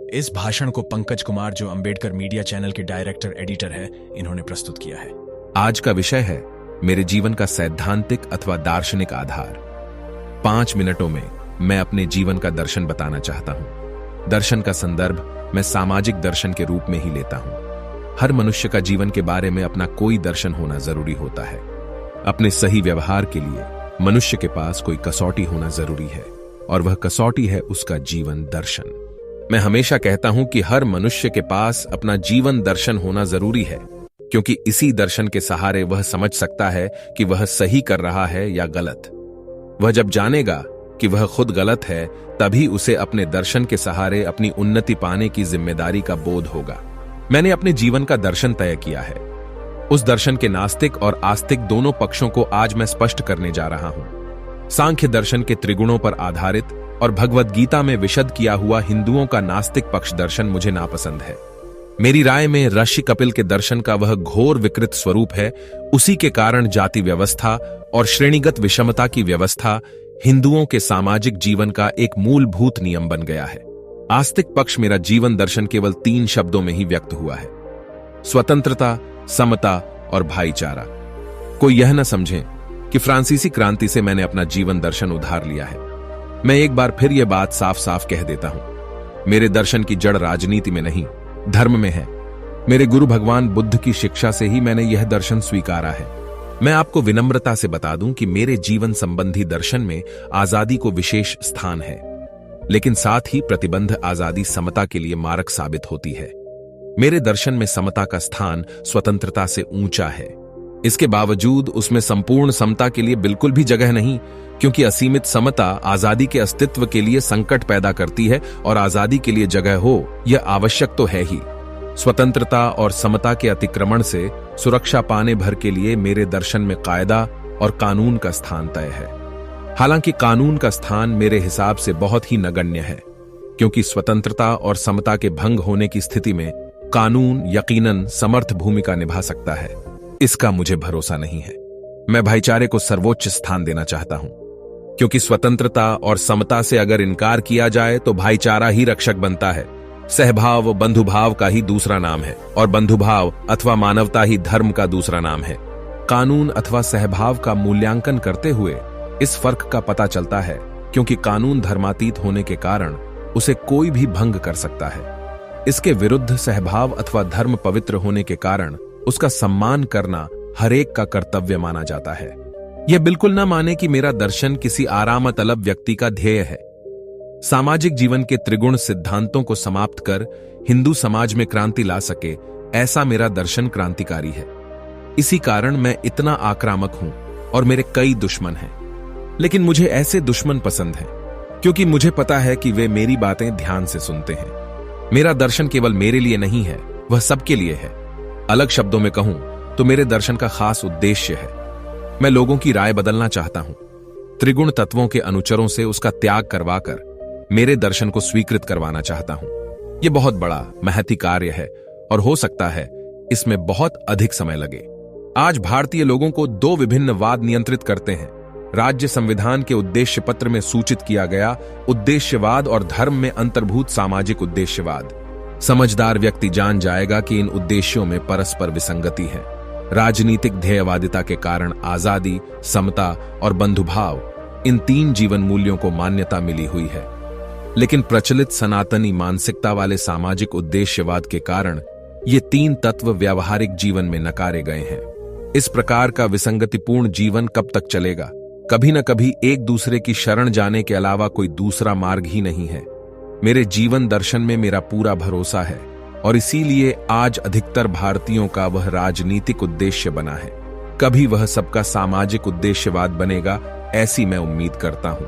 इस भाषण को पंकज कुमार, जो अंबेडकर मीडिया चैनल के डायरेक्टर एडिटर है, इन्होंने प्रस्तुत किया है। आज का विषय है मेरे जीवन का सैद्धांतिक अथवा दार्शनिक आधार। 5 मिनटों में मैं अपने जीवन का दर्शन बताना चाहता हूं। दर्शन का संदर्भ मैं सामाजिक दर्शन के रूप में ही लेता हूं। हर मनुष्य का जीवन के बारे में अपना कोई दर्शन होना जरूरी होता है। अपने सही व्यवहार के लिए मनुष्य के पास कोई कसौटी होना जरूरी है, और वह कसौटी है उसका जीवन दर्शन। मैं हमेशा कहता हूं कि हर मनुष्य के पास अपना जीवन दर्शन होना जरूरी है, क्योंकि इसी दर्शन के सहारे वह समझ सकता है कि वह सही कर रहा है या गलत। वह जब जानेगा कि वह खुद गलत है, तभी उसे अपने दर्शन के सहारे अपनी उन्नति पाने की जिम्मेदारी का बोध होगा। मैंने अपने जीवन का दर्शन तय किया है। उस दर्शन के नास्तिक और आस्तिक दोनों पक्षों को आज मैं स्पष्ट करने जा रहा हूं। सांख्य दर्शन के त्रिगुणों पर आधारित और भगवद गीता में विशद किया हुआ हिंदुओं का नास्तिक पक्ष दर्शन मुझे नापसंद है। मेरी राय में ऋषि कपिल के दर्शन का वह घोर विकृत स्वरूप है। उसी के कारण जाति व्यवस्था और श्रेणीगत विषमता की व्यवस्था हिंदुओं के सामाजिक जीवन का एक मूलभूत नियम बन गया है। आस्तिक पक्ष मेरा जीवन दर्शन केवल 3 शब्दों में ही व्यक्त हुआ है: स्वतंत्रता, समता और भाईचारा। कोई यह न समझे कि फ्रांसीसी क्रांति से मैंने अपना जीवन दर्शन उधार लिया है। मैं एक बार फिर यह बात साफ साफ कह देता हूं। मेरे दर्शन की जड़ राजनीति में नहीं, धर्म में है। मेरे गुरु भगवान बुद्ध की शिक्षा से ही मैंने यह दर्शन स्वीकारा है। मैं आपको विनम्रता से बता दूं कि मेरे जीवन संबंधी दर्शन में आजादी को विशेष स्थान है, लेकिन साथ ही प्रतिबंध आजादी समता के लिए मारक साबित होती है। मेरे दर्शन में समता का स्थान स्वतंत्रता से ऊंचा है। इसके बावजूद उसमें संपूर्ण समता के लिए बिल्कुल भी जगह नहीं, क्योंकि असीमित समता आजादी के अस्तित्व के लिए संकट पैदा करती है, और आजादी के लिए जगह हो यह आवश्यक तो है ही। स्वतंत्रता और समता के अतिक्रमण से सुरक्षा पाने भर के लिए मेरे दर्शन में कायदा और कानून का स्थान तय है। हालांकि कानून का स्थान मेरे हिसाब से बहुत ही नगण्य है, क्योंकि स्वतंत्रता और समता के भंग होने की स्थिति में कानून यकीनन समर्थ भूमिका निभा सकता है। इसका मुझे भरोसा नहीं है। मैं भाईचारे को सर्वोच्च स्थान देना चाहता हूं, क्योंकि स्वतंत्रता और समता से अगर इनकार किया जाए तो भाईचारा ही रक्षक बनता है। सहभाव बंधुभाव का ही दूसरा नाम है, और बंधुभाव अथवा मानवता ही धर्म का दूसरा नाम है। कानून अथवा सहभाव का मूल्यांकन करते हुए इस फर्क का पता चलता है, क्योंकि कानून धर्मातीत होने के कारण उसे कोई भी भंग कर सकता है। इसके विरुद्ध सहभाव अथवा धर्म पवित्र होने के कारण उसका सम्मान करना हरेक का कर्तव्य माना जाता है। यह बिल्कुल न माने कि मेरा दर्शन किसी आराम तलब व्यक्ति का ध्येय है। सामाजिक जीवन के त्रिगुण सिद्धांतों को समाप्त कर हिंदू समाज में क्रांति ला सके, ऐसा मेरा दर्शन क्रांतिकारी है। इसी कारण मैं इतना आक्रामक हूं, और मेरे कई दुश्मन हैं। लेकिन मुझे ऐसे दुश्मन पसंद हैं, क्योंकि मुझे पता है कि वे मेरी बातें ध्यान से सुनते हैं। मेरा दर्शन केवल मेरे लिए नहीं है, वह सबके लिए है। अलग शब्दों में कहूं तो मेरे दर्शन का खास उद्देश्य है। मैं लोगों की राय बदलना चाहता हूं। त्रिगुण तत्वों के अनुचरों से उसका त्याग करवाकर मेरे दर्शन को स्वीकृत करवाना चाहता हूं। यह बहुत बड़ा महती कार्य है, और हो सकता है इसमें बहुत अधिक समय लगे। आज भारतीय लोगों को 2 विभिन्न वाद नियंत्रित करते हैं। राज्य संविधान के उद्देश्य पत्र में सूचित किया गया उद्देश्यवाद और धर्म में अंतर्भूत सामाजिक उद्देश्यवाद। समझदार व्यक्ति जान जाएगा कि इन उद्देश्यों में परस्पर विसंगति है। राजनीतिक ध्येयवादिता के कारण आजादी, समता और बंधुभाव, इन 3 जीवन मूल्यों को मान्यता मिली हुई है, लेकिन प्रचलित सनातनी मानसिकता वाले सामाजिक उद्देश्यवाद के कारण ये 3 तत्व व्यावहारिक जीवन में नकारे गए हैं। इस प्रकार का विसंगतिपूर्ण जीवन कब तक चलेगा? कभी न कभी एक दूसरे की शरण जाने के अलावा कोई दूसरा मार्ग ही नहीं है। मेरे जीवन दर्शन में मेरा पूरा भरोसा है, और इसीलिए आज अधिकतर भारतीयों का वह राजनीतिक उद्देश्य बना है। कभी वह सबका सामाजिक उद्देश्यवाद बनेगा, ऐसी मैं उम्मीद करता हूं।